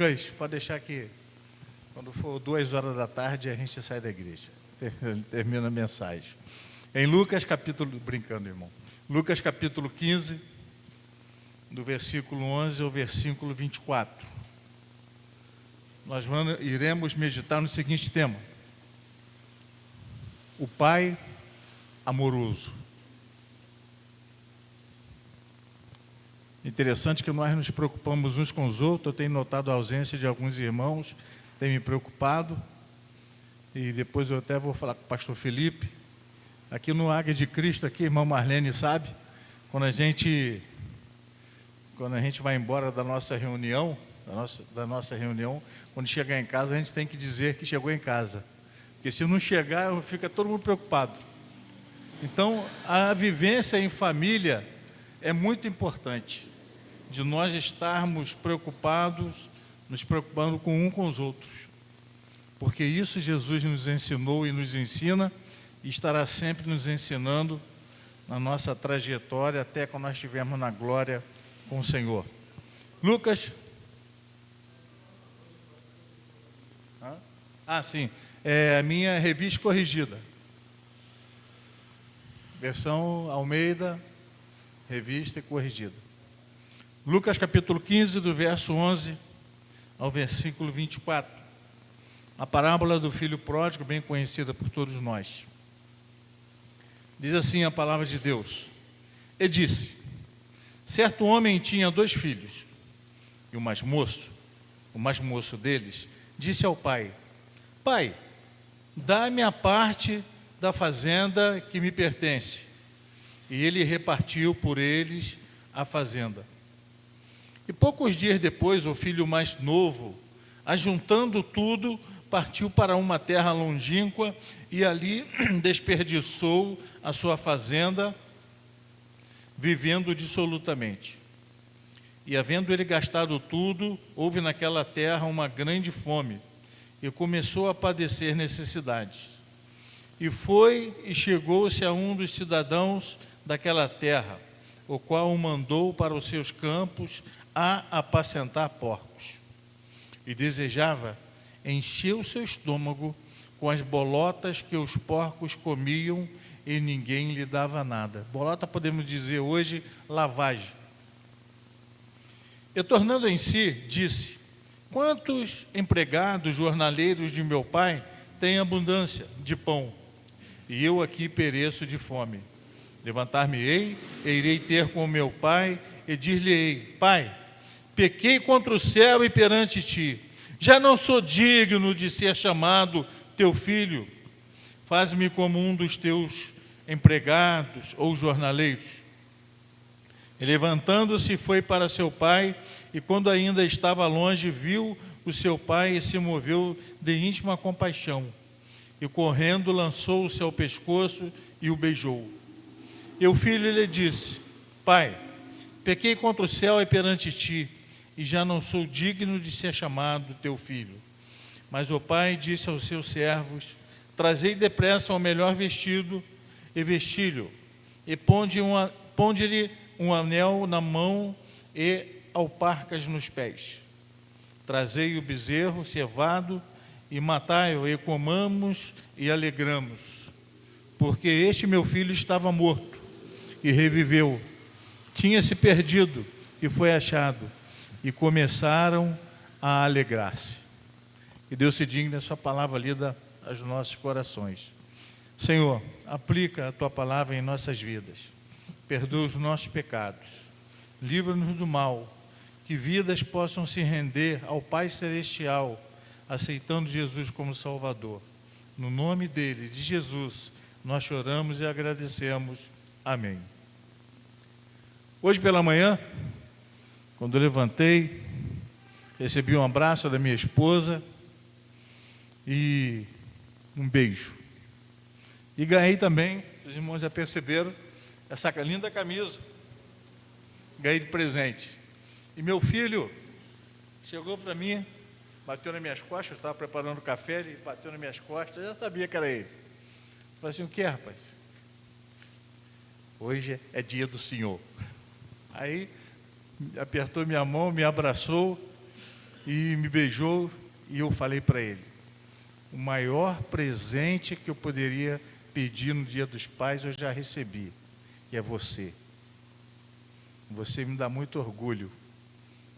Mangas, pode deixar que quando for 2 horas da tarde a gente sai da igreja. Termina a mensagem. Em Lucas capítulo... Brincando, irmão. Lucas capítulo 15, do versículo 11 ao versículo 24. Nós iremos meditar no seguinte tema: o Pai amoroso. Interessante que nós nos preocupamos uns com os outros. Eu tenho notado a ausência de alguns irmãos, tem me preocupado, e depois eu até vou falar com o pastor Felipe. Aqui no Águia de Cristo, aqui, irmão Marlene sabe, quando a gente vai embora da nossa reunião, quando chegar em casa, a gente tem que dizer que chegou em casa, porque se não chegar, fica todo mundo preocupado. Então, a vivência em família é muito importante, de nós estarmos preocupados, nos preocupando com os outros, porque isso Jesus nos ensinou e nos ensina, e estará sempre nos ensinando na nossa trajetória, até quando nós estivermos na glória com o Senhor. Lucas... sim, é a minha revista corrigida. Versão Almeida, revista e corrigida. Lucas capítulo 15, do verso 11 ao versículo 24. A parábola do filho pródigo, bem conhecida por todos nós. Diz assim a palavra de Deus: E disse: certo homem tinha 2 filhos, e o mais moço deles, disse ao pai: Pai, dá-me a parte da fazenda que me pertence. E ele repartiu por eles a fazenda. E poucos dias depois, o filho mais novo, ajuntando tudo, partiu para uma terra longínqua e ali desperdiçou a sua fazenda, vivendo dissolutamente. E havendo ele gastado tudo, houve naquela terra uma grande fome, e começou a padecer necessidades. E foi e chegou-se a um dos cidadãos daquela terra, o qual o mandou para os seus campos a apacentar porcos. E desejava encher o seu estômago com as bolotas que os porcos comiam, e ninguém lhe dava nada. Bolota, podemos dizer hoje, lavagem. E tornando em si, disse: quantos empregados, jornaleiros de meu pai têm abundância de pão, e eu aqui pereço de fome? Levantar-me-ei, e irei ter com meu pai, e dir-lhe-ei: Pai, pequei contra o céu e perante ti, já não sou digno de ser chamado teu filho. Faz-me como um dos teus empregados ou jornaleiros. E levantando-se, foi para seu pai, e quando ainda estava longe, viu o seu pai e se moveu de íntima compaixão. E correndo, lançou-se ao pescoço e o beijou. E o filho lhe disse: Pai, pequei contra o céu e perante ti, e já não sou digno de ser chamado teu filho. Mas o pai disse aos seus servos: trazei depressa o melhor vestido, e vestilho, e ponde-lhe um anel na mão e alparcas nos pés. Trazei o bezerro cevado, e matai-o, e comamos e alegramos. Porque este meu filho estava morto, e reviveu. Tinha-se perdido, e foi achado. E começaram a alegrar-se. Que Deus se digne a sua palavra lida aos nossos corações. Senhor, aplica a tua palavra em nossas vidas. Perdoa os nossos pecados. Livra-nos do mal. Que vidas possam se render ao Pai Celestial, aceitando Jesus como Salvador. No nome dele, de Jesus, nós choramos e agradecemos. Amém. Hoje pela manhã, quando eu levantei, recebi um abraço da minha esposa e um beijo. E ganhei também, os irmãos já perceberam, essa linda camisa. Ganhei de presente. E meu filho chegou para mim, bateu nas minhas costas, eu estava preparando o café, ele bateu nas minhas costas, eu já sabia que era ele. Falei assim: o que, rapaz? Hoje é dia do Senhor. Aí apertou minha mão, me abraçou e me beijou, e eu falei para ele: o maior presente que eu poderia pedir no Dia dos Pais eu já recebi, e é você. Você me dá muito orgulho,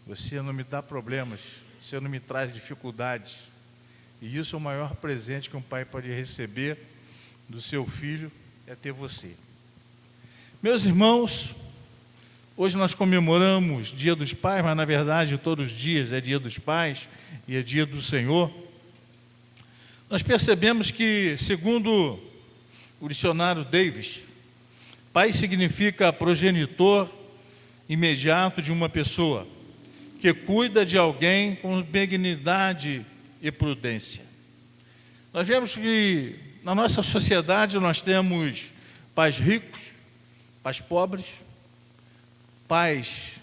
você não me dá problemas, você não me traz dificuldades, e isso é o maior presente que um pai pode receber do seu filho, é ter você. Meus irmãos, hoje nós comemoramos Dia dos Pais, mas na verdade todos os dias é Dia dos Pais e é Dia do Senhor. Nós percebemos que, segundo o dicionário Davis, pai significa progenitor imediato de uma pessoa, que cuida de alguém com benignidade e prudência. Nós vemos que na nossa sociedade nós temos pais ricos, pais pobres, pais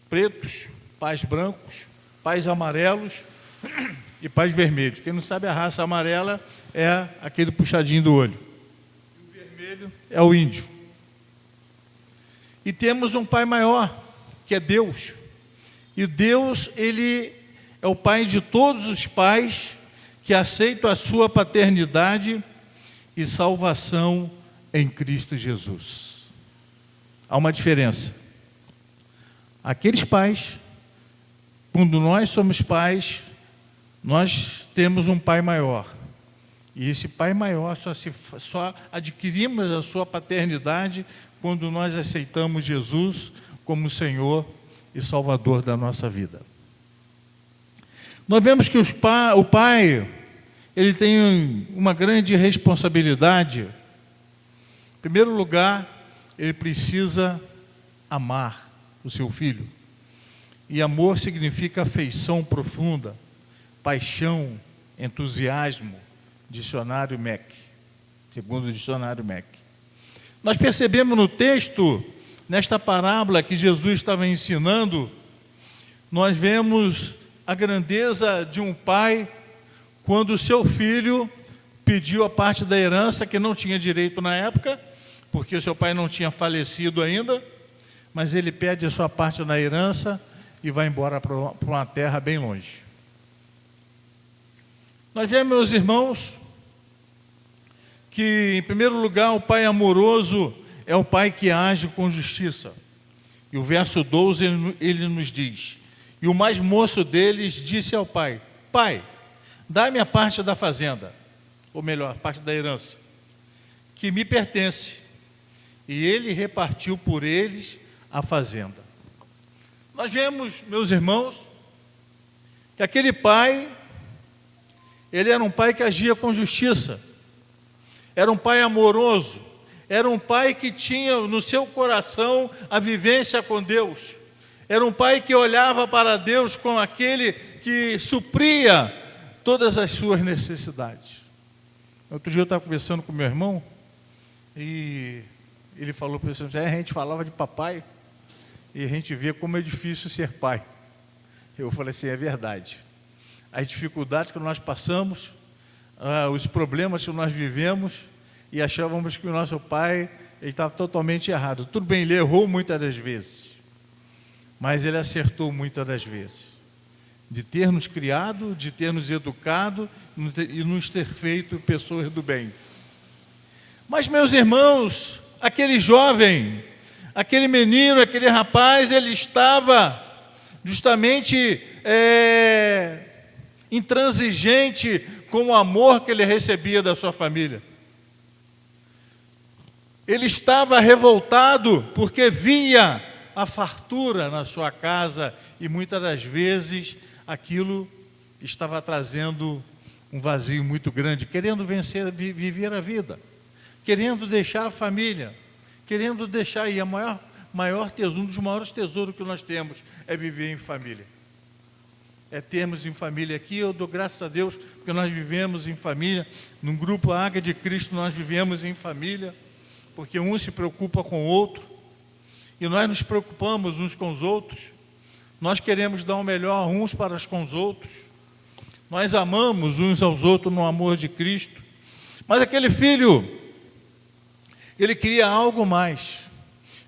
pretos, pais brancos, pais amarelos e pais vermelhos. Quem não sabe, a raça amarela é aquele puxadinho do olho. E o vermelho é o índio. E temos um pai maior, que é Deus. E Deus, ele é o pai de todos os pais que aceitam a sua paternidade e salvação em Cristo Jesus. Há uma diferença. Aqueles pais, quando nós somos pais, nós temos um pai maior. E esse pai maior só adquirimos a sua paternidade quando nós aceitamos Jesus como Senhor e Salvador da nossa vida. Nós vemos que o pai, ele tem uma grande responsabilidade. Em primeiro lugar, ele precisa amar o seu filho. E amor significa afeição profunda, paixão, entusiasmo, dicionário Mac, segundo o dicionário Mac. Nós percebemos no texto, nesta parábola que Jesus estava ensinando, nós vemos a grandeza de um pai quando o seu filho pediu a parte da herança que não tinha direito na época, porque o seu pai não tinha falecido ainda, mas ele pede a sua parte da herança e vai embora para uma terra bem longe. Nós vemos, meus irmãos, que, em primeiro lugar, o pai amoroso é o pai que age com justiça. E o verso 12, ele nos diz: e o mais moço deles disse ao pai: pai, dá-me a parte da fazenda, ou melhor, a parte da herança, que me pertence. E ele repartiu por eles a fazenda. Nós vemos, meus irmãos, que aquele pai, ele era um pai que agia com justiça, era um pai amoroso, era um pai que tinha no seu coração a vivência com Deus, era um pai que olhava para Deus como aquele que supria todas as suas necessidades. Outro dia eu estava conversando com meu irmão e ele falou para mim: a gente falava de papai e a gente vê como é difícil ser pai. Eu falei assim: é verdade. As dificuldades que nós passamos, os problemas que nós vivemos, e achávamos que o nosso pai estava totalmente errado. Tudo bem, ele errou muitas das vezes, mas ele acertou muitas das vezes, de ter nos criado, de ter nos educado e nos ter feito pessoas do bem. Mas, meus irmãos, aquele jovem, aquele menino, aquele rapaz, ele estava justamente intransigente com o amor que ele recebia da sua família. Ele estava revoltado porque via a fartura na sua casa e muitas das vezes aquilo estava trazendo um vazio muito grande, querendo viver a vida, querendo deixar a família, querendo deixar, e um dos maiores tesouros que nós temos é viver em família. É termos em família. Aqui eu dou graças a Deus porque nós vivemos em família. No grupo Águia de Cristo nós vivemos em família, porque um se preocupa com o outro e nós nos preocupamos uns com os outros. Nós queremos dar o melhor uns para com os outros. Nós amamos uns aos outros no amor de Cristo. Mas aquele filho, ele queria algo mais.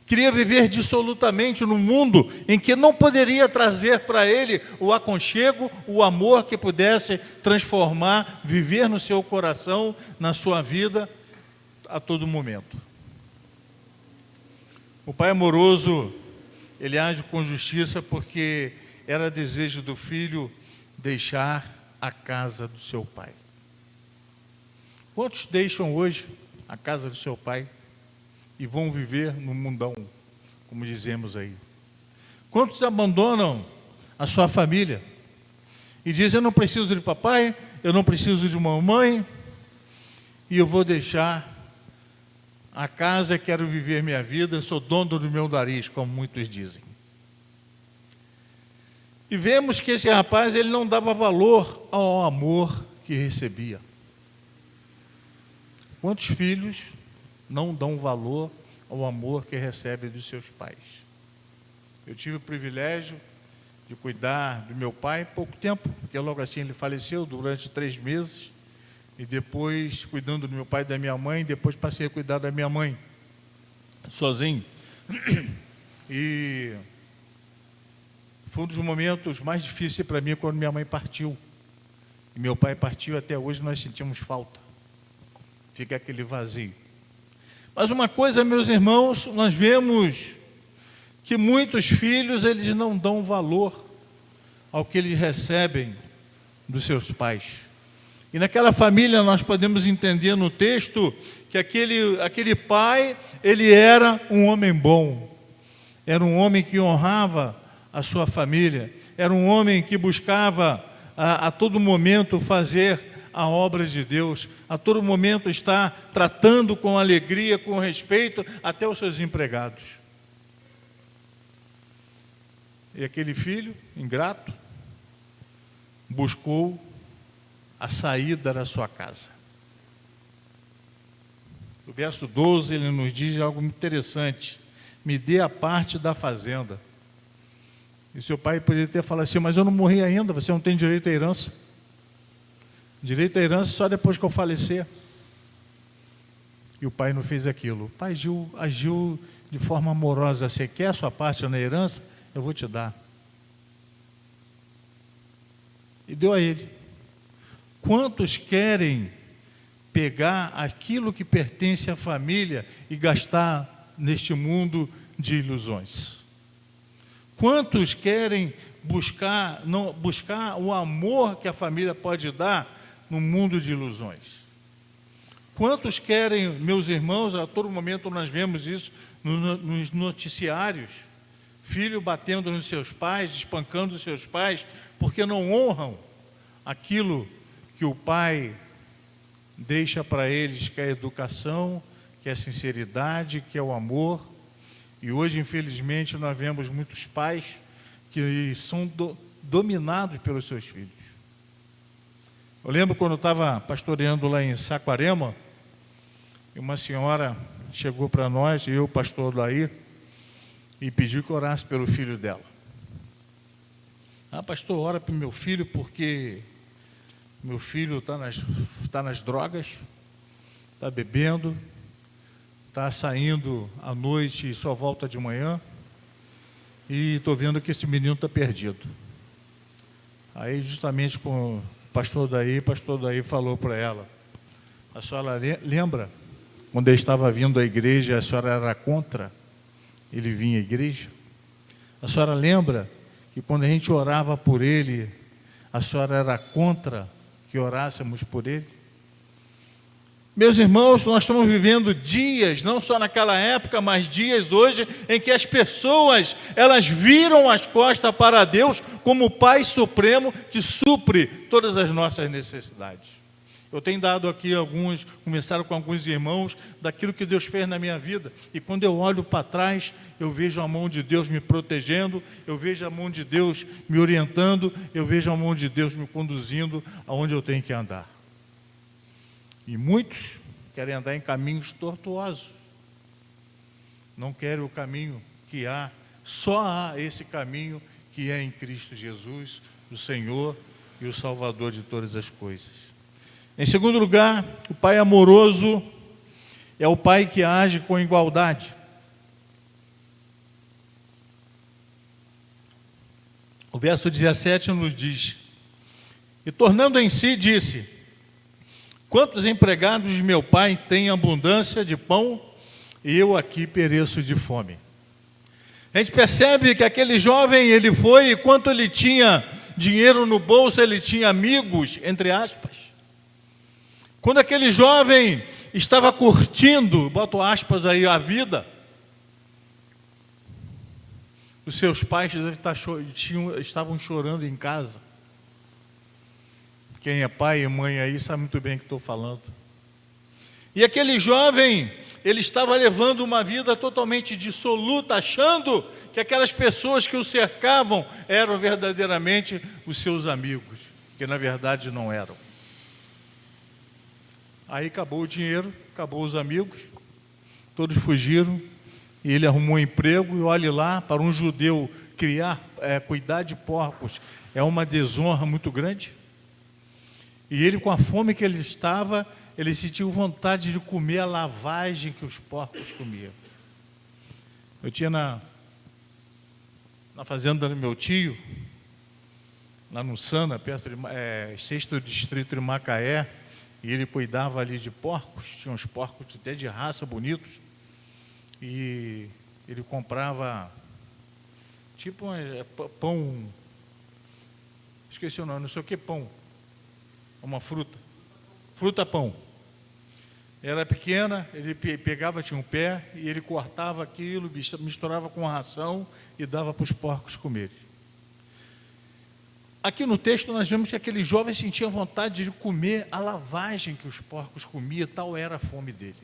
Queria viver dissolutamente num mundo em que não poderia trazer para ele o aconchego, o amor que pudesse transformar, viver no seu coração, na sua vida, a todo momento. O pai amoroso, ele age com justiça porque era desejo do filho deixar a casa do seu pai. Quantos deixam hoje a casa do seu pai e vão viver no mundão, como dizemos aí? Quantos abandonam a sua família e dizem: eu não preciso de papai, eu não preciso de mamãe, e eu vou deixar a casa, quero viver minha vida, sou dono do meu nariz, como muitos dizem. E vemos que esse rapaz, ele não dava valor ao amor que recebia. Quantos filhos não dão valor ao amor que recebem dos seus pais? Eu tive o privilégio de cuidar do meu pai pouco tempo, porque logo assim ele faleceu durante 3 meses, e depois cuidando do meu pai e da minha mãe, depois passei a cuidar da minha mãe, sozinho. E foi um dos momentos mais difíceis para mim quando minha mãe partiu. E meu pai partiu, até hoje nós sentimos falta. Fica aquele vazio. Mas uma coisa, meus irmãos, nós vemos que muitos filhos, eles não dão valor ao que eles recebem dos seus pais. E naquela família nós podemos entender no texto que aquele pai, ele era um homem bom, era um homem que honrava a sua família, era um homem que buscava a todo momento fazer a obra de Deus, a todo momento estar tratando com alegria, com respeito, até os seus empregados. E aquele filho, ingrato, buscou a saída da sua casa. O verso 12, ele nos diz algo interessante: me dê a parte da fazenda. E seu pai poderia ter falado assim: mas eu não morri ainda, você não tem direito à herança. Direito à herança só depois que eu falecer. E o pai não fez aquilo. O pai agiu de forma amorosa: você quer a sua parte na herança? Eu vou te dar. E deu a ele. Quantos querem pegar aquilo que pertence à família e gastar neste mundo de ilusões? Quantos querem buscar o amor que a família pode dar no mundo de ilusões? Quantos querem, meus irmãos, a todo momento nós vemos isso nos noticiários, filho batendo nos seus pais, espancando os seus pais, porque não honram aquilo que o pai deixa para eles, que é a educação, que é a sinceridade, que é o amor. E hoje, infelizmente, nós vemos muitos pais que são dominados pelos seus filhos. Eu lembro quando eu estava pastoreando lá em Saquarema, e uma senhora chegou para nós, eu, o pastor Laí, e pediu que orasse pelo filho dela. Pastor, ora para o meu filho, porque meu filho está nas drogas, está bebendo, está saindo à noite e só volta de manhã, e estou vendo que esse menino está perdido. Aí, justamente com o pastor Daí falou para ela: a senhora lembra quando ele estava vindo à igreja, a senhora era contra ele vir à igreja? A senhora lembra que quando a gente orava por ele, a senhora era contra que orássemos por ele? Meus irmãos, nós estamos vivendo dias, não só naquela época, mas dias hoje, em que as pessoas, elas viram as costas para Deus como o Pai Supremo que supre todas as nossas necessidades. Eu tenho dado aqui começaram com alguns irmãos, daquilo que Deus fez na minha vida, e quando eu olho para trás, eu vejo a mão de Deus me protegendo, eu vejo a mão de Deus me orientando, eu vejo a mão de Deus me conduzindo aonde eu tenho que andar. E muitos querem andar em caminhos tortuosos, não querem o caminho que há, só há esse caminho que é em Cristo Jesus, o Senhor e o Salvador de todas as coisas. Em segundo lugar, o pai amoroso é o pai que age com igualdade. O verso 17 nos diz: e tornando em si, disse: quantos empregados de meu pai têm abundância de pão, e eu aqui pereço de fome. A gente percebe que aquele jovem, ele foi, e quanto ele tinha dinheiro no bolso, ele tinha amigos, entre aspas. Quando aquele jovem estava curtindo, boto aspas aí, a vida, os seus pais estavam chorando em casa. Quem é pai e mãe aí sabe muito bem o que estou falando. E aquele jovem, ele estava levando uma vida totalmente dissoluta, achando que aquelas pessoas que o cercavam eram verdadeiramente os seus amigos, que na verdade não eram. Aí acabou o dinheiro, acabou os amigos, todos fugiram, e ele arrumou um emprego, e olhe lá, para um judeu cuidar de porcos é uma desonra muito grande. E ele, com a fome que ele estava, ele sentiu vontade de comer a lavagem que os porcos comiam. Eu tinha na fazenda do meu tio, lá no Sana, perto de sexto distrito de Macaé, e ele cuidava ali de porcos, tinha uns porcos até de raça bonitos, e ele comprava tipo pão, esqueci o nome, não sei o que pão, uma fruta-pão. Era pequena, ele pegava, tinha um pé, e ele cortava aquilo, misturava com ração e dava para os porcos comerem. Aqui no texto nós vemos que aquele jovem sentia vontade de comer a lavagem que os porcos comiam, tal era a fome dele.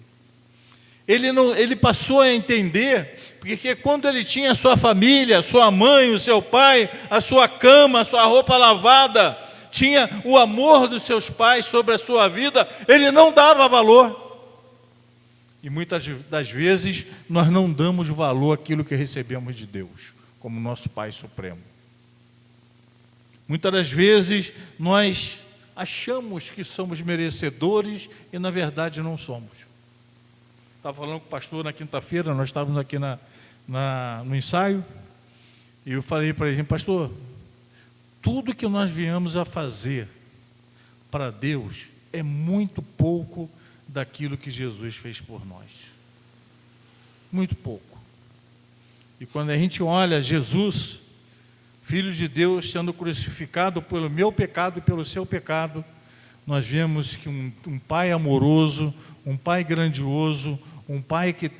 Ele passou a entender, porque quando ele tinha a sua família, a sua mãe, o seu pai, a sua cama, a sua roupa lavada, tinha o amor dos seus pais sobre a sua vida, ele não dava valor. E muitas das vezes nós não damos valor àquilo que recebemos de Deus, como nosso Pai Supremo. Muitas das vezes nós achamos que somos merecedores e na verdade não somos. Estava falando com o pastor na quinta-feira, nós estávamos aqui no ensaio, e eu falei para ele: pastor, tudo que nós viemos a fazer para Deus é muito pouco daquilo que Jesus fez por nós. Muito pouco. E quando a gente olha Jesus, Filho de Deus, sendo crucificado pelo meu pecado e pelo seu pecado, nós vemos que um Pai amoroso, um Pai grandioso, um Pai que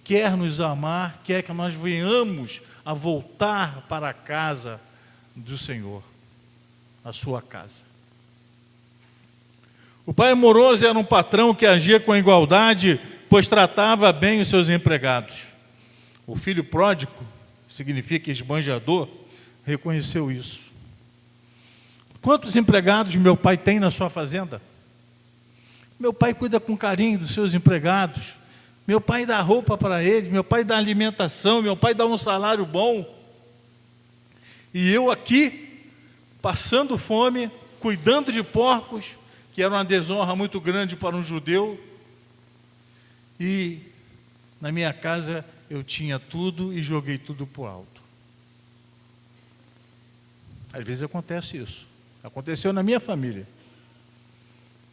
quer nos amar, quer que nós venhamos a voltar para a casa do Senhor, a sua casa. O pai amoroso era um patrão que agia com igualdade, pois tratava bem os seus empregados. O filho pródigo, que significa esbanjador, reconheceu isso. Quantos empregados meu pai tem na sua fazenda? Meu pai cuida com carinho dos seus empregados. Meu pai dá roupa para eles, meu pai dá alimentação, meu pai dá um salário bom. E eu aqui, passando fome, cuidando de porcos, que era uma desonra muito grande para um judeu, e na minha casa eu tinha tudo e joguei tudo para o alto. Às vezes acontece isso. Aconteceu na minha família.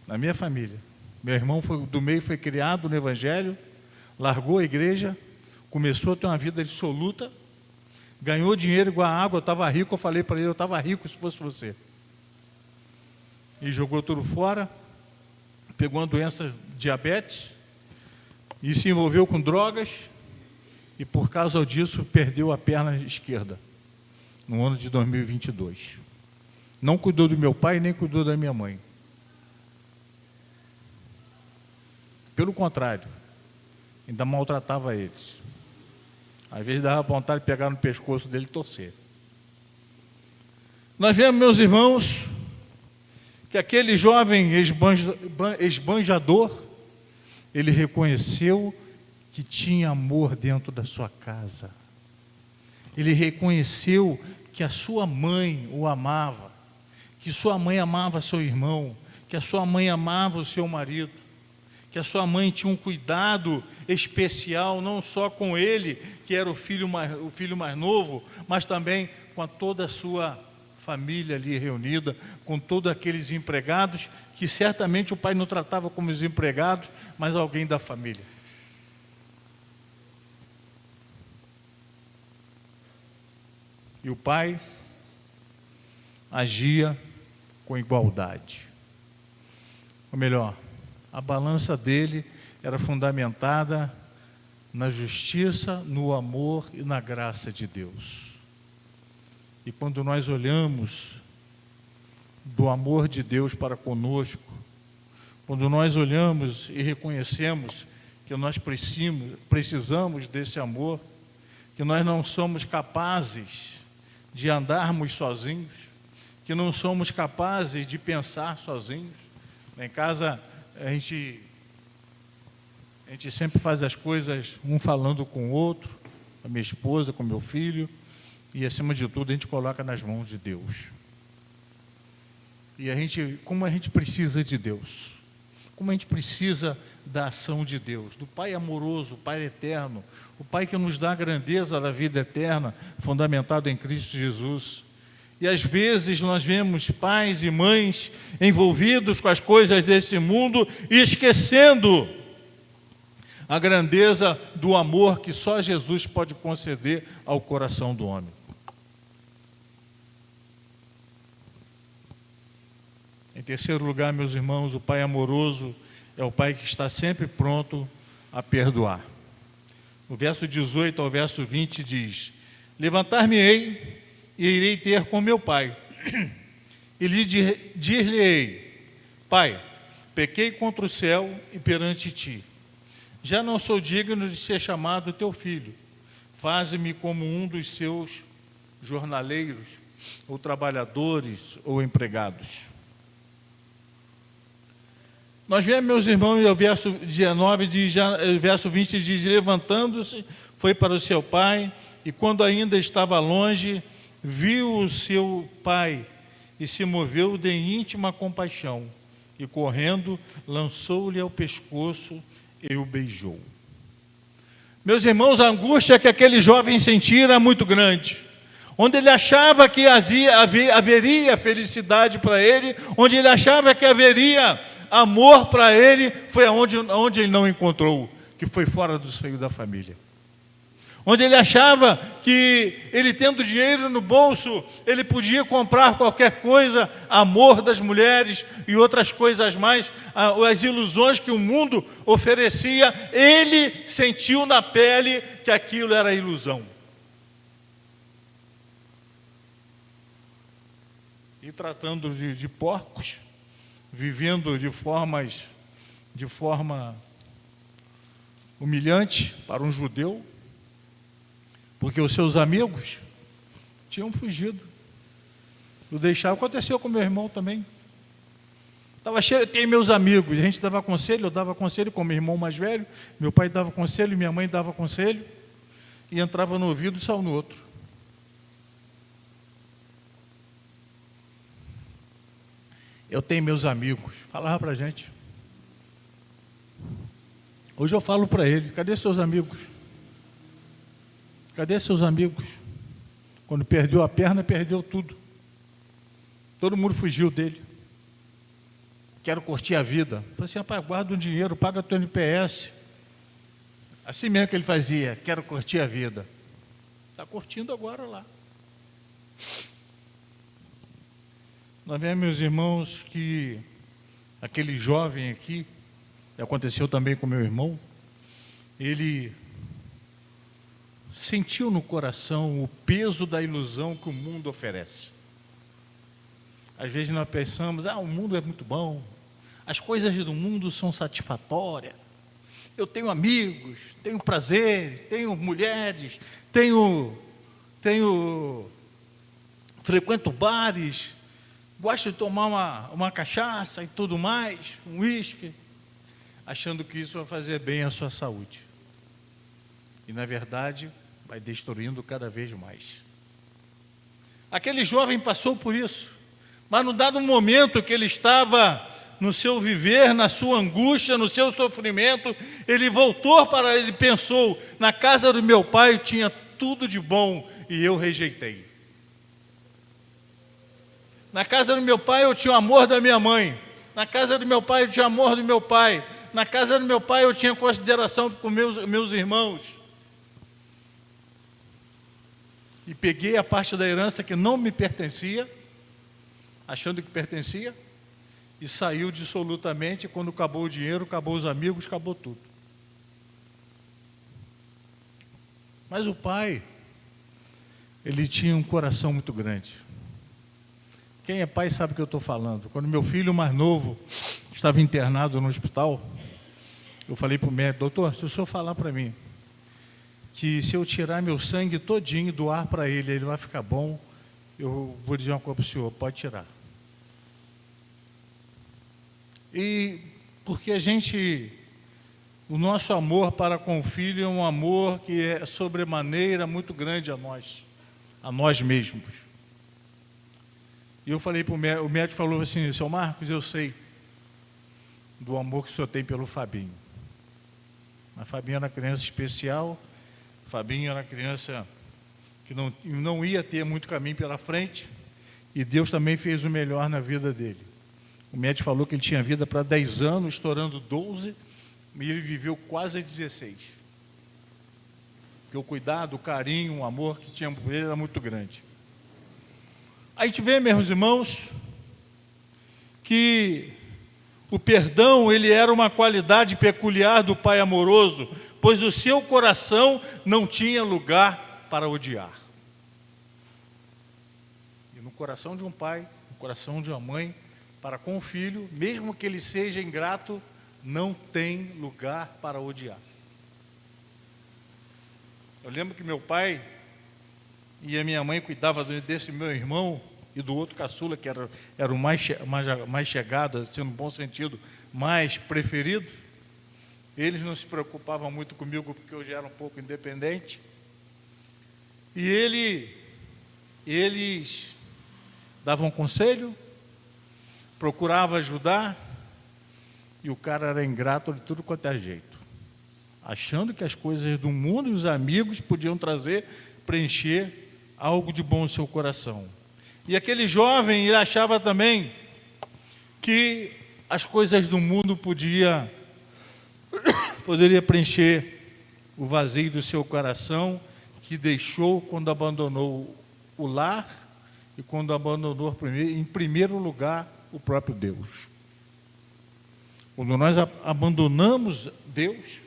Na minha família. Meu irmão do meio foi criado no Evangelho, largou a igreja, começou a ter uma vida dissoluta, ganhou dinheiro igual a água, eu estava rico, eu falei para ele, eu estava rico se fosse você. E jogou tudo fora, pegou uma doença, diabetes, e se envolveu com drogas, e por causa disso perdeu a perna esquerda, no ano de 2022. Não cuidou do meu pai, nem cuidou da minha mãe. Pelo contrário, ainda maltratava eles. Às vezes dava vontade de pegar no pescoço dele e torcer. Nós vemos, meus irmãos, que aquele jovem esbanjador, ele reconheceu que tinha amor dentro da sua casa. Ele reconheceu que a sua mãe o amava, que sua mãe amava seu irmão, que a sua mãe amava o seu marido, que a sua mãe tinha um cuidado especial, não só com ele, que era o filho mais novo, mas também com toda a sua família ali reunida, com todos aqueles empregados, que certamente o pai não tratava como os empregados, mas alguém da família. E o pai agia com igualdade. Ou melhor, a balança dele era fundamentada na justiça, no amor e na graça de Deus. E quando nós olhamos do amor de Deus para conosco, quando nós olhamos e reconhecemos que nós precisamos desse amor, que nós não somos capazes de andarmos sozinhos, que não somos capazes de pensar sozinhos. Em casa, a gente sempre faz as coisas um falando com o outro, com a minha esposa, com o meu filho, e acima de tudo a gente coloca nas mãos de Deus. E como a gente precisa de Deus, como a gente precisa da ação de Deus, do Pai amoroso, o Pai eterno, o Pai que nos dá a grandeza da vida eterna, fundamentado em Cristo Jesus. E às vezes nós vemos pais e mães envolvidos com as coisas deste mundo e esquecendo a grandeza do amor que só Jesus pode conceder ao coração do homem. Em terceiro lugar, meus irmãos, o Pai amoroso é o Pai que está sempre pronto a perdoar. No verso 18 ao verso 20 diz: levantar-me-ei e irei ter com meu pai, e lhe dir-lhe-ei: Pai, pequei contra o céu e perante ti, já não sou digno de ser chamado teu filho, faze-me como um dos seus jornaleiros, ou trabalhadores, ou empregados. Nós vemos, meus irmãos, o verso 19, o verso 20 diz: levantando-se, foi para o seu pai, e quando ainda estava longe, viu o seu pai, e se moveu de íntima compaixão, e correndo, lançou-lhe ao pescoço e o beijou. Meus irmãos, a angústia que aquele jovem sentia era muito grande. Onde ele achava que haveria felicidade para ele, onde ele achava que haveria amor para ele, foi onde ele não encontrou, que foi fora do seio da família. Onde ele achava que ele tendo dinheiro no bolso, ele podia comprar qualquer coisa, amor das mulheres e outras coisas mais, as ilusões que o mundo oferecia, ele sentiu na pele que aquilo era ilusão. E tratando de porcos, vivendo de forma humilhante para um judeu, porque os seus amigos tinham fugido. O deixava. Aconteceu com meu irmão também. Estava cheio, tem meus amigos, a gente dava conselho, eu dava conselho com meu irmão mais velho, meu pai dava conselho, minha mãe dava conselho, e entrava no ouvido e saiu no outro. Eu tenho meus amigos, falava para a gente. Hoje eu falo para ele: cadê seus amigos? Cadê seus amigos? Quando perdeu a perna, perdeu tudo. Todo mundo fugiu dele. Quero curtir a vida. Falei assim: rapaz, guarda um dinheiro, paga teu NPS. Assim mesmo que ele fazia: quero curtir a vida. Está curtindo agora lá. Nós vemos, meus irmãos, que aquele jovem aqui, aconteceu também com meu irmão, ele sentiu no coração o peso da ilusão que o mundo oferece. Às vezes nós pensamos: o mundo é muito bom, as coisas do mundo são satisfatórias, eu tenho amigos, tenho prazer, tenho mulheres, frequento bares, gosto de tomar uma cachaça e tudo mais, um uísque, achando que isso vai fazer bem à sua saúde. E, na verdade, vai destruindo cada vez mais. Aquele jovem passou por isso, mas num dado momento que ele estava no seu viver, na sua angústia, no seu sofrimento, ele pensou: na casa do meu pai tinha tudo de bom e eu rejeitei. Na casa do meu pai eu tinha o amor da minha mãe. Na casa do meu pai eu tinha o amor do meu pai. Na casa do meu pai eu tinha consideração com meus irmãos. E peguei a parte da herança que não me pertencia, achando que pertencia, e saiu dissolutamente. Quando acabou o dinheiro, acabou os amigos, acabou tudo. Mas o pai, ele tinha um coração muito grande. Quem é pai sabe o que eu estou falando. Quando meu filho mais novo estava internado no hospital, eu falei para o médico: doutor, se o senhor falar para mim que se eu tirar meu sangue todinho e doar para ele, ele vai ficar bom, eu vou dizer uma coisa para o senhor: pode tirar. E porque o nosso amor para com o filho é um amor que é sobremaneira muito grande a nós mesmos. E eu falei para o médico, falou assim: seu Marcos, eu sei do amor que o senhor tem pelo Fabinho. A Fabinho era uma criança especial, Fabinho era uma criança que não ia ter muito caminho pela frente, e Deus também fez o melhor na vida dele. O médico falou que ele tinha vida para 10 anos, estourando 12, e ele viveu quase 16. Porque o cuidado, o carinho, o amor que tinha por ele era muito grande. A gente vê, meus irmãos, que o perdão, ele era uma qualidade peculiar do pai amoroso, pois o seu coração não tinha lugar para odiar. E no coração de um pai, no coração de uma mãe, para com o filho, mesmo que ele seja ingrato, não tem lugar para odiar. Eu lembro que meu pai e a minha mãe cuidavam desse meu irmão e do outro caçula, que era o mais chegado, assim, no bom sentido, mais preferido. Eles não se preocupavam muito comigo, porque eu já era um pouco independente. E eles davam conselho, procuravam ajudar, e o cara era ingrato de tudo quanto é jeito, achando que as coisas do mundo e os amigos podiam preencher algo de bom no seu coração. E aquele jovem, ele achava também que as coisas do mundo poderia preencher o vazio do seu coração, que deixou quando abandonou o lar e quando abandonou em primeiro lugar o próprio Deus. Quando nós abandonamos Deus,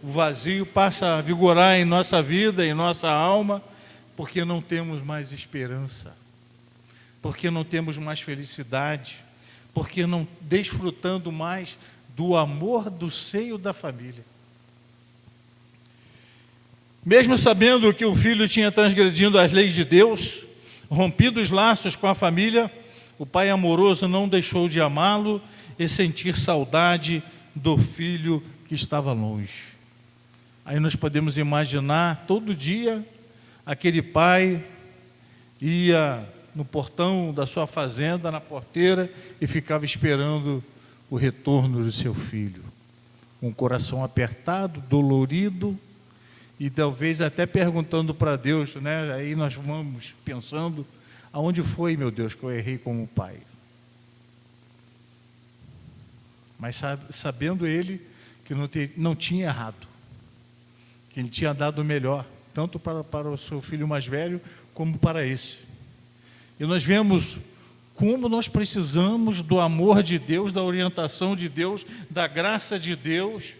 o vazio passa a vigorar em nossa vida, em nossa alma, porque não temos mais esperança, porque não temos mais felicidade, porque não desfrutando mais do amor do seio da família. Mesmo sabendo que o filho tinha transgredido as leis de Deus, rompido os laços com a família, o pai amoroso não deixou de amá-lo e sentir saudade do filho que estava longe. Aí nós podemos imaginar, todo dia, aquele pai ia no portão da sua fazenda, na porteira, e ficava esperando o retorno do seu filho, com o coração apertado, dolorido, e talvez até perguntando para Deus, né? Aí nós vamos pensando: aonde foi, meu Deus, que eu errei como pai? Mas sabendo ele que não tinha errado, que ele tinha dado o melhor, tanto para o seu filho mais velho, como para esse. E nós vemos como nós precisamos do amor de Deus, da orientação de Deus, da graça de Deus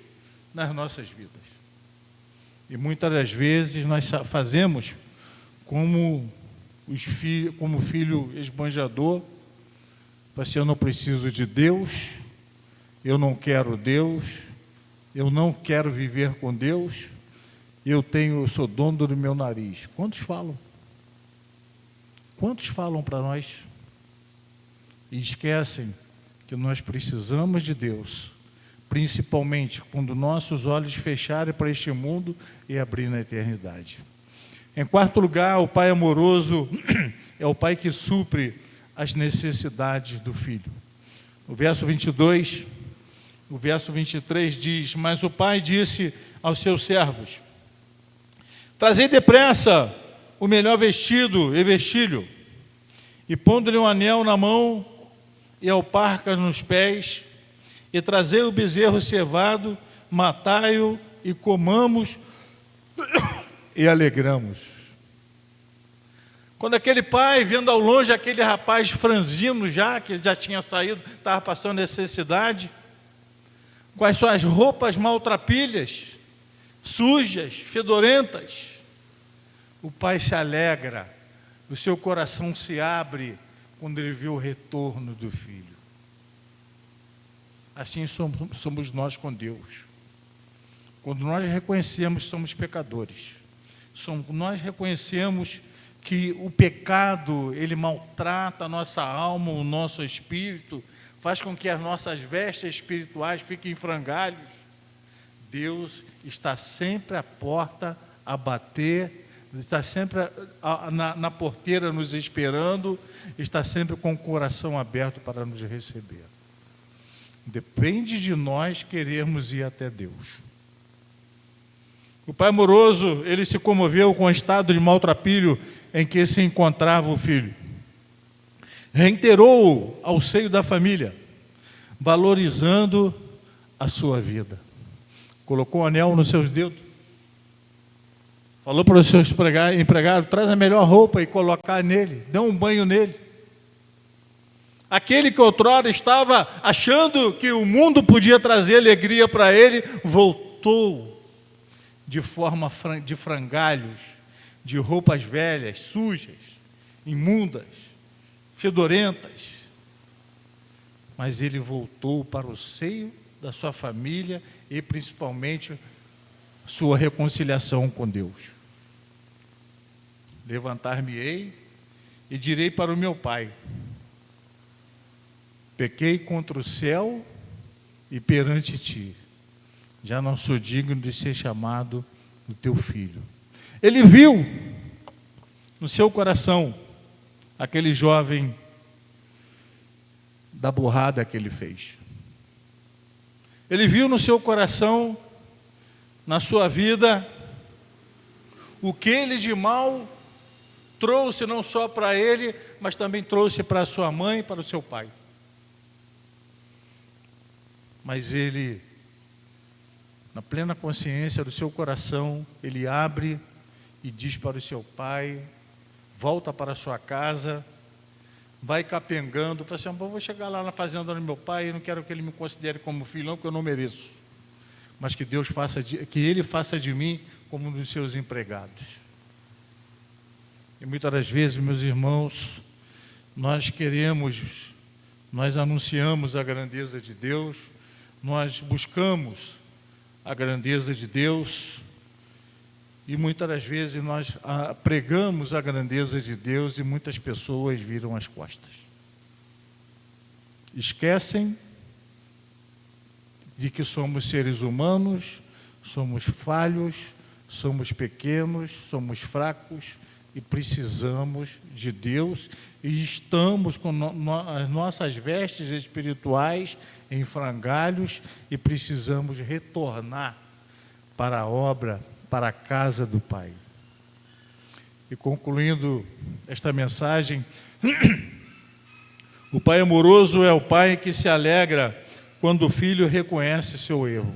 nas nossas vidas. E muitas das vezes nós fazemos como filho esbanjador: assim, eu não preciso de Deus, eu não quero Deus, eu não quero viver com Deus, eu sou dono do meu nariz. Quantos falam? Quantos falam para nós e esquecem que nós precisamos de Deus, principalmente quando nossos olhos fecharem para este mundo e abrir na eternidade. Em quarto lugar, o pai amoroso é o pai que supre as necessidades do filho. O verso 22, o verso 23 diz: mas o pai disse aos seus servos: trazei depressa o melhor vestido e vestilho, e pondo-lhe um anel na mão e alparcas nos pés, e trazei o bezerro cevado, matai-o e comamos e alegramos. Quando aquele pai, vendo ao longe aquele rapaz franzino já, que já tinha saído, estava passando necessidade, com as suas roupas maltrapilhas, sujas, fedorentas, o pai se alegra, o seu coração se abre quando ele vê o retorno do filho. Assim somos nós com Deus. Quando nós reconhecemos que somos pecadores, nós reconhecemos que o pecado, ele maltrata a nossa alma, o nosso espírito, faz com que as nossas vestes espirituais fiquem em frangalhos. Deus está sempre à porta a bater, está sempre na porteira nos esperando, está sempre com o coração aberto para nos receber. Depende de nós querermos ir até Deus. O pai amoroso, ele se comoveu com o estado de maltrapilho em que se encontrava o filho. Reintegrou-o ao seio da família, valorizando a sua vida. Colocou o anel nos seus dedos. Falou para os seus empregados, traz a melhor roupa e colocar nele. Deu um banho nele. Aquele que outrora estava achando que o mundo podia trazer alegria para ele, voltou de forma de frangalhos, de roupas velhas, sujas, imundas, fedorentas. Mas ele voltou para o seio da sua família e principalmente sua reconciliação com Deus. Levantar-me-ei e direi para o meu pai: pequei contra o céu e perante ti, já não sou digno de ser chamado do teu filho. Ele viu no seu coração aquele jovem da burrada que ele fez. Ele viu no seu coração, na sua vida, o que ele de mal trouxe não só para ele, mas também trouxe para a sua mãe e para o seu pai. Mas ele, na plena consciência do seu coração, ele abre e diz para o seu pai, volta para a sua casa, vai capengando, fala assim: vou chegar lá na fazenda do meu pai e não quero que ele me considere como filho, não, porque eu não mereço. Mas que Deus que ele faça de mim como um dos seus empregados. E muitas das vezes, meus irmãos, nós anunciamos a grandeza de Deus, nós buscamos a grandeza de Deus, e muitas das vezes nós pregamos a grandeza de Deus e muitas pessoas viram as costas. Esquecem de que somos seres humanos, somos falhos, somos pequenos, somos fracos e precisamos de Deus, e estamos com as nossas vestes espirituais em frangalhos e precisamos retornar para a obra, para a casa do Pai. E concluindo esta mensagem, o Pai amoroso é o Pai que se alegra quando o filho reconhece seu erro.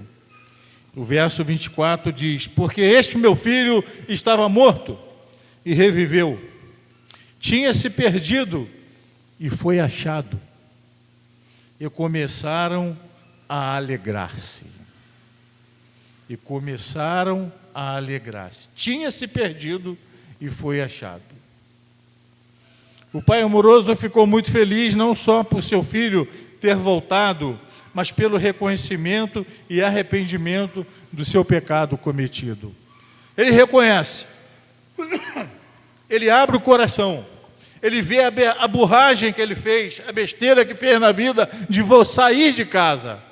O verso 24 diz: porque este meu filho estava morto e reviveu, tinha se perdido e foi achado. E começaram a alegrar-se. E começaram a alegrar-se. Tinha se perdido e foi achado. O pai amoroso ficou muito feliz, não só por seu filho ter voltado, mas pelo reconhecimento e arrependimento do seu pecado cometido. Ele reconhece, ele abre o coração, ele vê a burragem que ele fez, a besteira que fez na vida de sair de casa.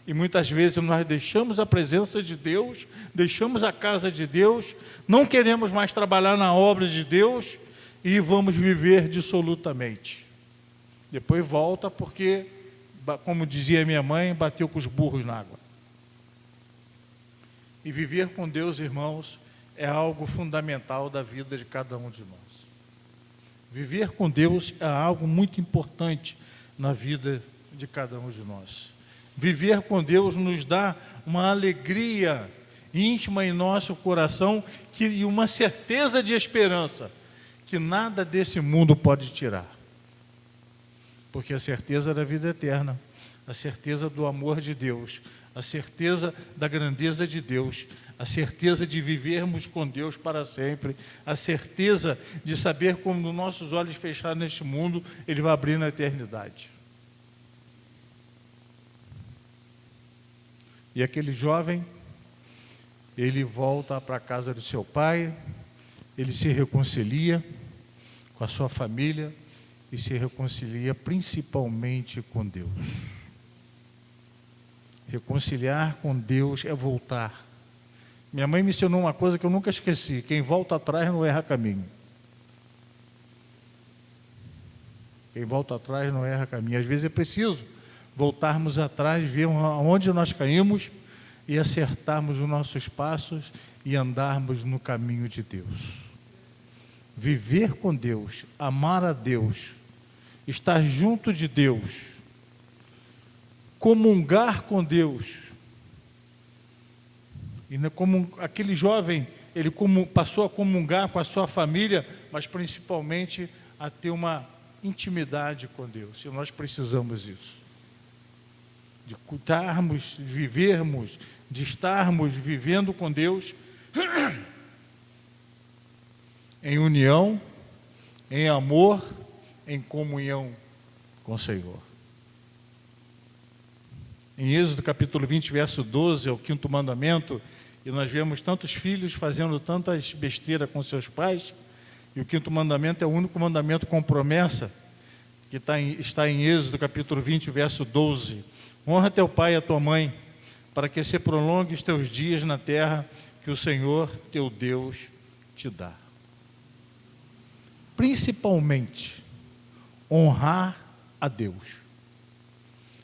E muitas vezes nós deixamos a presença de Deus, deixamos a casa de Deus, não queremos mais trabalhar na obra de Deus e vamos viver dissolutamente. Depois volta porque, como dizia minha mãe, bateu com os burros na água. E viver com Deus, irmãos, é algo fundamental da vida de cada um de nós. Viver com Deus é algo muito importante na vida de cada um de nós. Viver com Deus nos dá uma alegria íntima em nosso coração e uma certeza de esperança que nada desse mundo pode tirar. Porque a certeza da vida eterna, a certeza do amor de Deus, a certeza da grandeza de Deus, a certeza de vivermos com Deus para sempre, a certeza de saber como nossos olhos fechados neste mundo, Ele vai abrir na eternidade. E aquele jovem, ele volta para a casa do seu pai, ele se reconcilia com a sua família e se reconcilia principalmente com Deus. Reconciliar com Deus é voltar. Minha mãe me ensinou uma coisa que eu nunca esqueci: quem volta atrás não erra caminho. Quem volta atrás não erra caminho. Às vezes é preciso voltarmos atrás, ver onde nós caímos e acertarmos os nossos passos e andarmos no caminho de Deus. Viver com Deus, amar a Deus, estar junto de Deus, comungar com Deus. E como aquele jovem, ele passou a comungar com a sua família, mas principalmente a ter uma intimidade com Deus. E nós precisamos disso. De cuidarmos, de vivermos, de estarmos vivendo com Deus em união, em amor, em comunhão com o Senhor. Em Êxodo capítulo 20, verso 12, é o 5º mandamento, e nós vemos tantos filhos fazendo tantas besteiras com seus pais, e o 5º mandamento é o único mandamento com promessa, que está em Êxodo capítulo 20, verso 12. Honra teu pai e a tua mãe, para que se prolongue os teus dias na terra que o Senhor teu Deus te dá. Principalmente, honrar a Deus.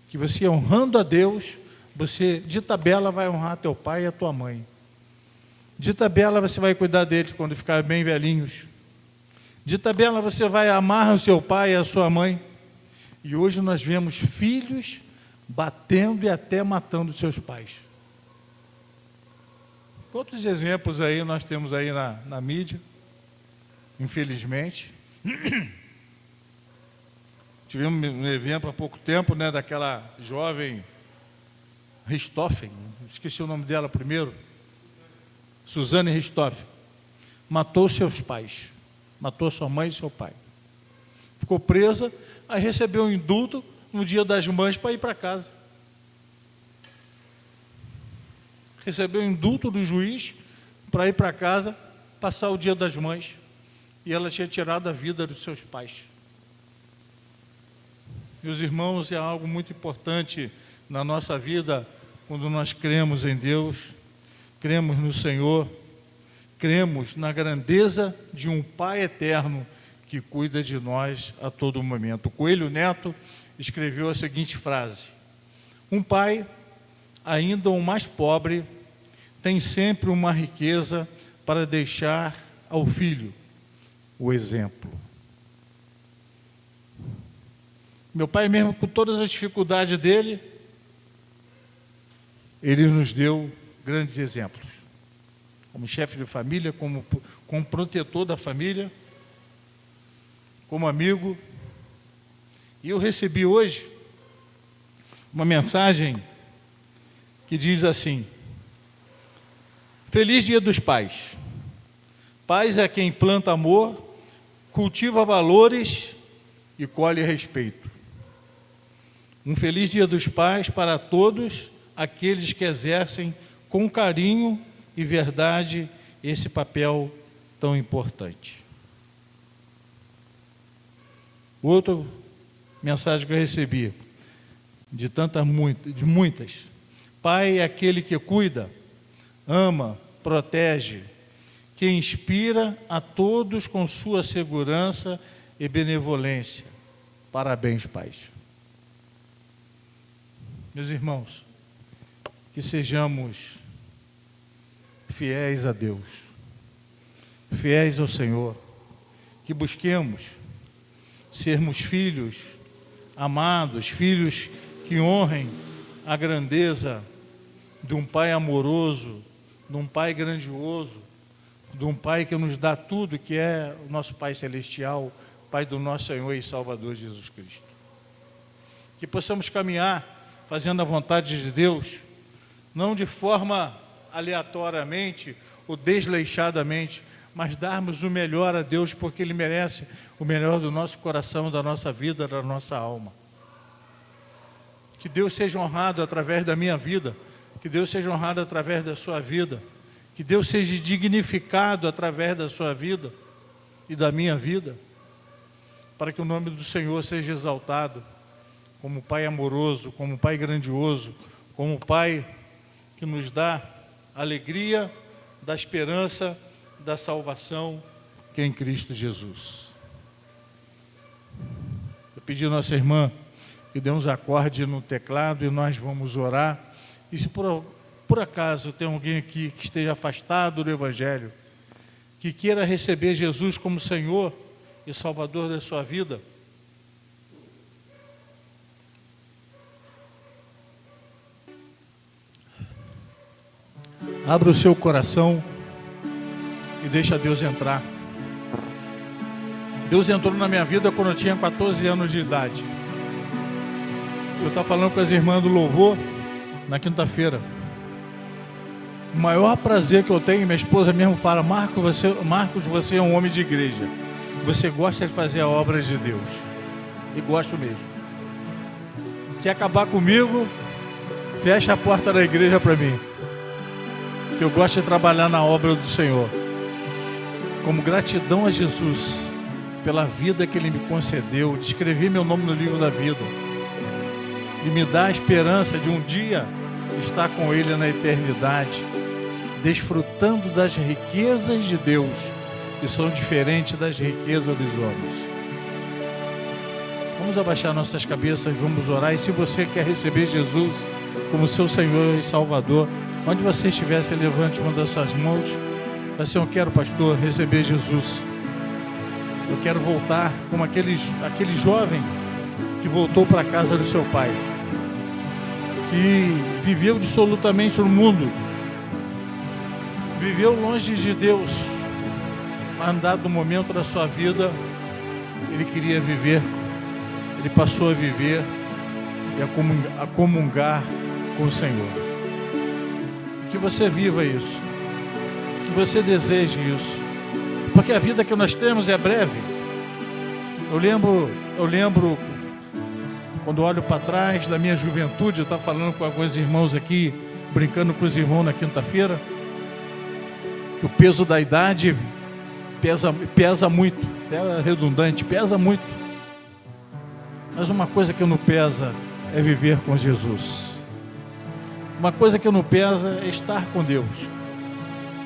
Que você honrando a Deus, você de tabela vai honrar teu pai e a tua mãe. De tabela você vai cuidar deles quando ficarem bem velhinhos. De tabela você vai amar o seu pai e a sua mãe. E hoje nós vemos filhos batendo e até matando seus pais. Outros exemplos aí nós temos aí na mídia, infelizmente. Tivemos um evento há pouco tempo, né, daquela jovem Richthofen, esqueci o nome dela primeiro, Suzane Richthofen, matou seus pais, matou sua mãe e seu pai. Ficou presa, aí recebeu um indulto no Dia das Mães para ir para casa. Recebeu um indulto do juiz para ir para casa, passar o Dia das Mães, e ela tinha tirado a vida dos seus pais. Meus irmãos, é algo muito importante na nossa vida, quando nós cremos em Deus, cremos no Senhor, cremos na grandeza de um Pai eterno que cuida de nós a todo momento. O Coelho Neto escreveu a seguinte frase: um pai, ainda o mais pobre, tem sempre uma riqueza para deixar ao filho, o exemplo. Meu pai, mesmo com todas as dificuldades dele, ele nos deu grandes exemplos. Como chefe de família, como protetor da família, como amigo. E eu recebi hoje uma mensagem que diz assim: Feliz Dia dos Pais. Pais é quem planta amor, cultiva valores e colhe respeito. Um feliz Dia dos Pais para todos aqueles que exercem com carinho e verdade esse papel tão importante. Outra mensagem que eu recebi, de muitas: pai é aquele que cuida, ama, protege, que inspira a todos com sua segurança e benevolência. Parabéns, pais. Meus irmãos, que sejamos fiéis a Deus, fiéis ao Senhor, que busquemos sermos filhos amados, filhos que honrem a grandeza de um Pai amoroso, de um Pai grandioso, de um Pai que nos dá tudo, que é o nosso Pai celestial, Pai do nosso Senhor e Salvador Jesus Cristo. Que possamos caminhar fazendo a vontade de Deus, não de forma aleatoriamente ou desleixadamente, mas darmos o melhor a Deus, porque Ele merece o melhor do nosso coração, da nossa vida, da nossa alma. Que Deus seja honrado através da minha vida, que Deus seja honrado através da sua vida, que Deus seja dignificado através da sua vida e da minha vida, para que o nome do Senhor seja exaltado, como Pai amoroso, como Pai grandioso, como Pai que nos dá alegria da esperança, da salvação, que é em Cristo Jesus. Eu pedi à nossa irmã que dê uns acordes no teclado e nós vamos orar. E se por acaso tem alguém aqui que esteja afastado do Evangelho, que queira receber Jesus como Senhor e Salvador da sua vida, abra o seu coração e deixa Deus entrar. Deus entrou na minha vida quando eu tinha 14 anos de idade. Eu estava falando com as irmãs do louvor na quinta-feira. O maior prazer que eu tenho, minha esposa mesmo fala: Marcos, você é um homem de igreja. Você gosta de fazer a obra de Deus. E gosto mesmo. Quer acabar comigo? Fecha a porta da igreja para mim. Que eu gosto de trabalhar na obra do Senhor. Como gratidão a Jesus pela vida que Ele me concedeu, de escrever meu nome no livro da vida e me dar a esperança de um dia estar com Ele na eternidade, desfrutando das riquezas de Deus, que são diferentes das riquezas dos homens. Vamos abaixar nossas cabeças, vamos orar. E se você quer receber Jesus como seu Senhor e Salvador, onde você estiver, se levante uma das suas mãos. Assim: eu quero, pastor, receber Jesus. Eu quero voltar como aquele jovem que voltou para a casa do seu pai, que viveu dissolutamente no mundo, viveu longe de Deus, mas em dado momento da sua vida, ele queria viver, ele passou a viver e a comungar com o Senhor. Que você viva isso, que você deseje isso, porque a vida que nós temos é breve. Eu lembro quando olho para trás da minha juventude, eu estava falando com alguns irmãos aqui, brincando com os irmãos na quinta-feira, que o peso da idade pesa muito, é redundante, pesa muito. Mas uma coisa que não pesa é viver com Jesus. Uma coisa que não pesa é estar com Deus.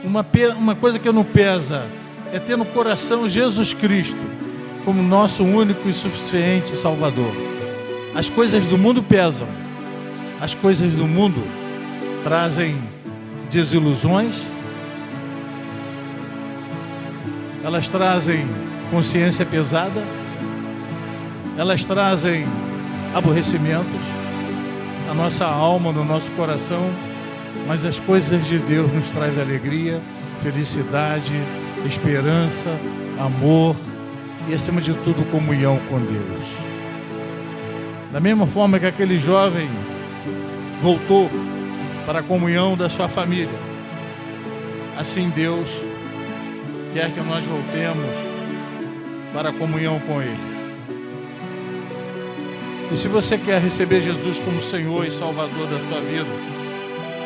Uma coisa que não pesa é ter no coração Jesus Cristo como nosso único e suficiente Salvador. As coisas do mundo pesam. As coisas do mundo trazem desilusões, elas trazem consciência pesada, elas trazem aborrecimentos na nossa alma, no nosso coração, mas as coisas de Deus nos traz alegria, felicidade, esperança, amor e, acima de tudo, comunhão com Deus. Da mesma forma que aquele jovem voltou para a comunhão da sua família, assim Deus quer que nós voltemos para a comunhão com Ele. E se você quer receber Jesus como Senhor e Salvador da sua vida,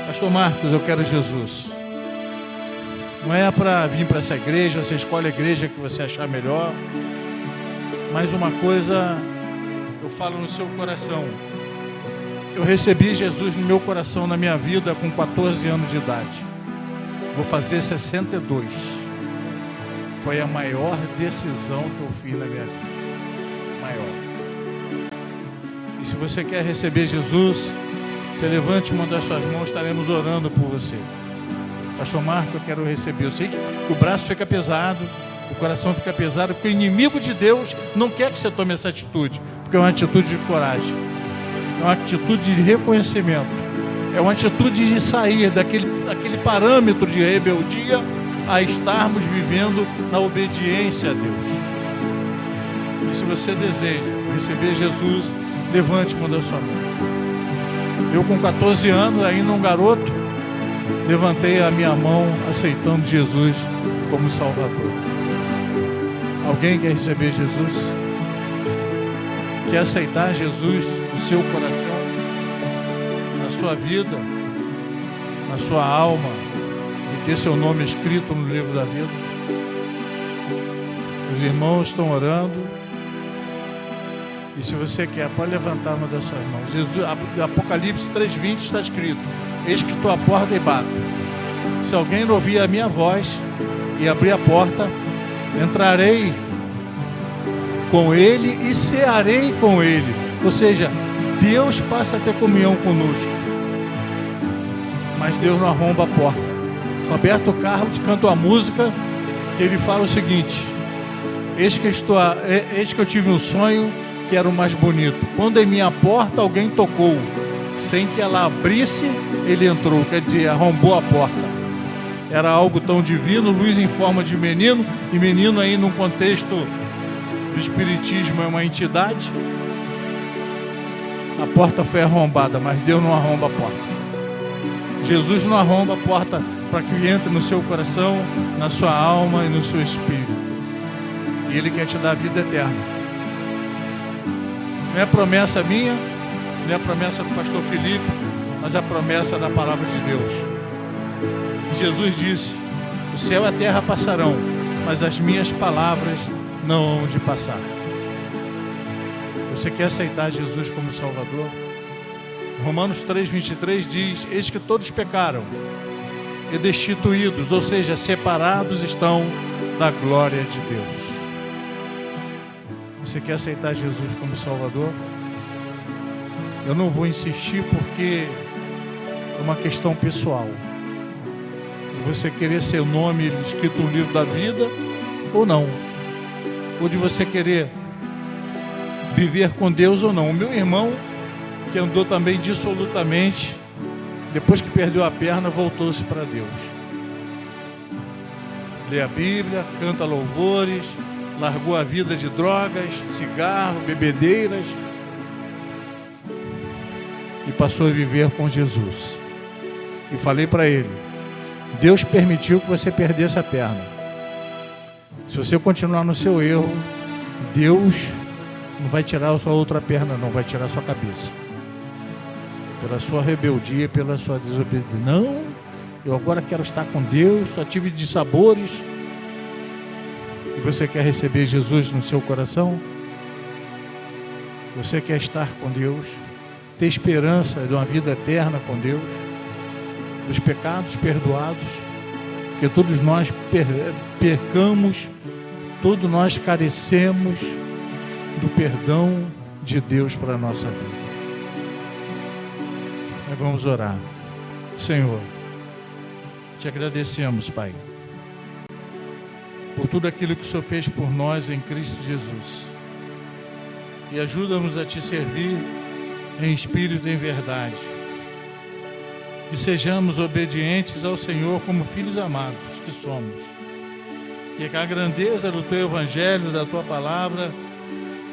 pastor Marcos, eu quero Jesus. Não é para vir para essa igreja, você escolhe a igreja que você achar melhor, mas uma coisa eu falo no seu coração: eu recebi Jesus no meu coração, na minha vida, com 14 anos de idade. Vou fazer 62. Foi a maior decisão que eu fiz na minha vida. Maior. E se você quer receber Jesus, você levante uma das suas mãos, estaremos orando por você. Pastor Marco, eu quero receber. Eu sei que o braço fica pesado, O coração fica pesado porque o inimigo de Deus não quer que você tome essa atitude, porque é uma atitude de coragem, é uma atitude de reconhecimento, é uma atitude de sair daquele parâmetro de rebeldia a estarmos vivendo na obediência a Deus. E se você deseja receber Jesus, levante uma da sua mão. Eu com 14 anos, ainda um garoto, levantei a minha mão aceitando Jesus como Salvador. Alguém quer receber Jesus? Quer aceitar Jesus no seu coração, na sua vida, na sua alma, e ter seu nome escrito no livro da vida? Os irmãos estão orando. E se você quer, pode levantar uma das suas mãos. Jesus, Apocalipse 3:20 está escrito: eis que estou à porta e bato. Se alguém ouvir a minha voz e abrir a porta, entrarei com ele e cearei com ele. Ou seja, Deus passa a ter comunhão conosco, mas Deus não arromba a porta. Roberto Carlos canta uma música que ele fala o seguinte: eis que eu tive um sonho que era o mais bonito. Quando em minha porta alguém tocou, sem que ela abrisse, ele entrou. Quer dizer, arrombou a porta. Era algo tão divino, luz em forma de menino, e menino aí num contexto do espiritismo é uma entidade. A porta foi arrombada, mas Deus não arromba a porta. Jesus não arromba a porta para que entre no seu coração, na sua alma e no seu espírito. E Ele quer te dar a vida eterna. Não é promessa minha, não é promessa do pastor Felipe, mas é a promessa da palavra de Deus. E Jesus disse: o céu e a terra passarão, mas as minhas palavras não hão de passar. Você quer aceitar Jesus como Salvador? Romanos 3:23 diz: eis que todos pecaram e destituídos, ou seja, separados estão da glória de Deus. Você quer aceitar Jesus como Salvador? Eu não vou insistir porque é uma questão pessoal. Você querer seu nome escrito no livro da vida ou não. Ou de você querer viver com Deus ou não. O meu irmão, que andou também dissolutamente, depois que perdeu a perna, voltou-se para Deus. Lê a Bíblia, canta louvores, largou a vida de drogas, cigarro, bebedeiras e passou a viver com Jesus. E falei para ele: Deus permitiu que você perdesse a perna. Se você continuar no seu erro, Deus não vai tirar a sua outra perna, não, vai tirar a sua cabeça. Pela sua rebeldia, pela sua desobediência. Não, eu agora quero estar com Deus, só tive dissabores. E você quer receber Jesus no seu coração? Você quer estar com Deus? Ter esperança de uma vida eterna com Deus? Dos pecados perdoados? Porque todos nós pecamos, todos nós carecemos do perdão de Deus para a nossa vida. Nós vamos orar. Senhor, te agradecemos, Pai, por tudo aquilo que o Senhor fez por nós em Cristo Jesus. E ajuda-nos a te servir em espírito e em verdade. Que sejamos obedientes ao Senhor como filhos amados que somos. Que a grandeza do Teu Evangelho, da Tua Palavra,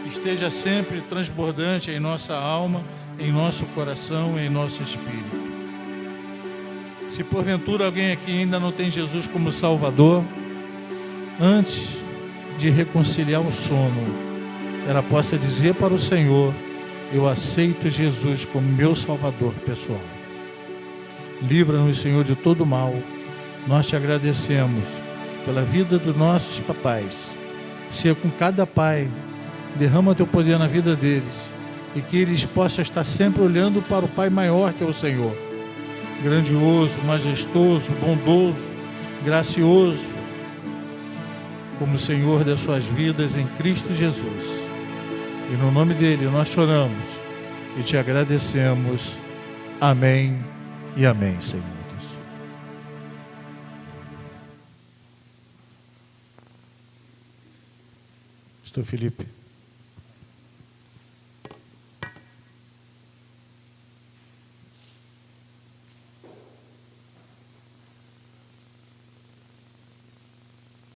esteja sempre transbordante em nossa alma, em nosso coração e em nosso espírito. Se porventura alguém aqui ainda não tem Jesus como Salvador, antes de reconciliar o sono, ela possa dizer para o Senhor: eu aceito Jesus como meu Salvador pessoal. Livra-nos, Senhor, de todo mal. Nós te agradecemos pela vida dos nossos papais. Seja com cada pai, derrama teu poder na vida deles, e que eles possam estar sempre olhando para o Pai maior, que é o Senhor, grandioso, majestoso, bondoso, gracioso, como Senhor das suas vidas em Cristo Jesus. E no nome dele nós choramos e te agradecemos. Amém e amém, Senhor. Pastor Felipe.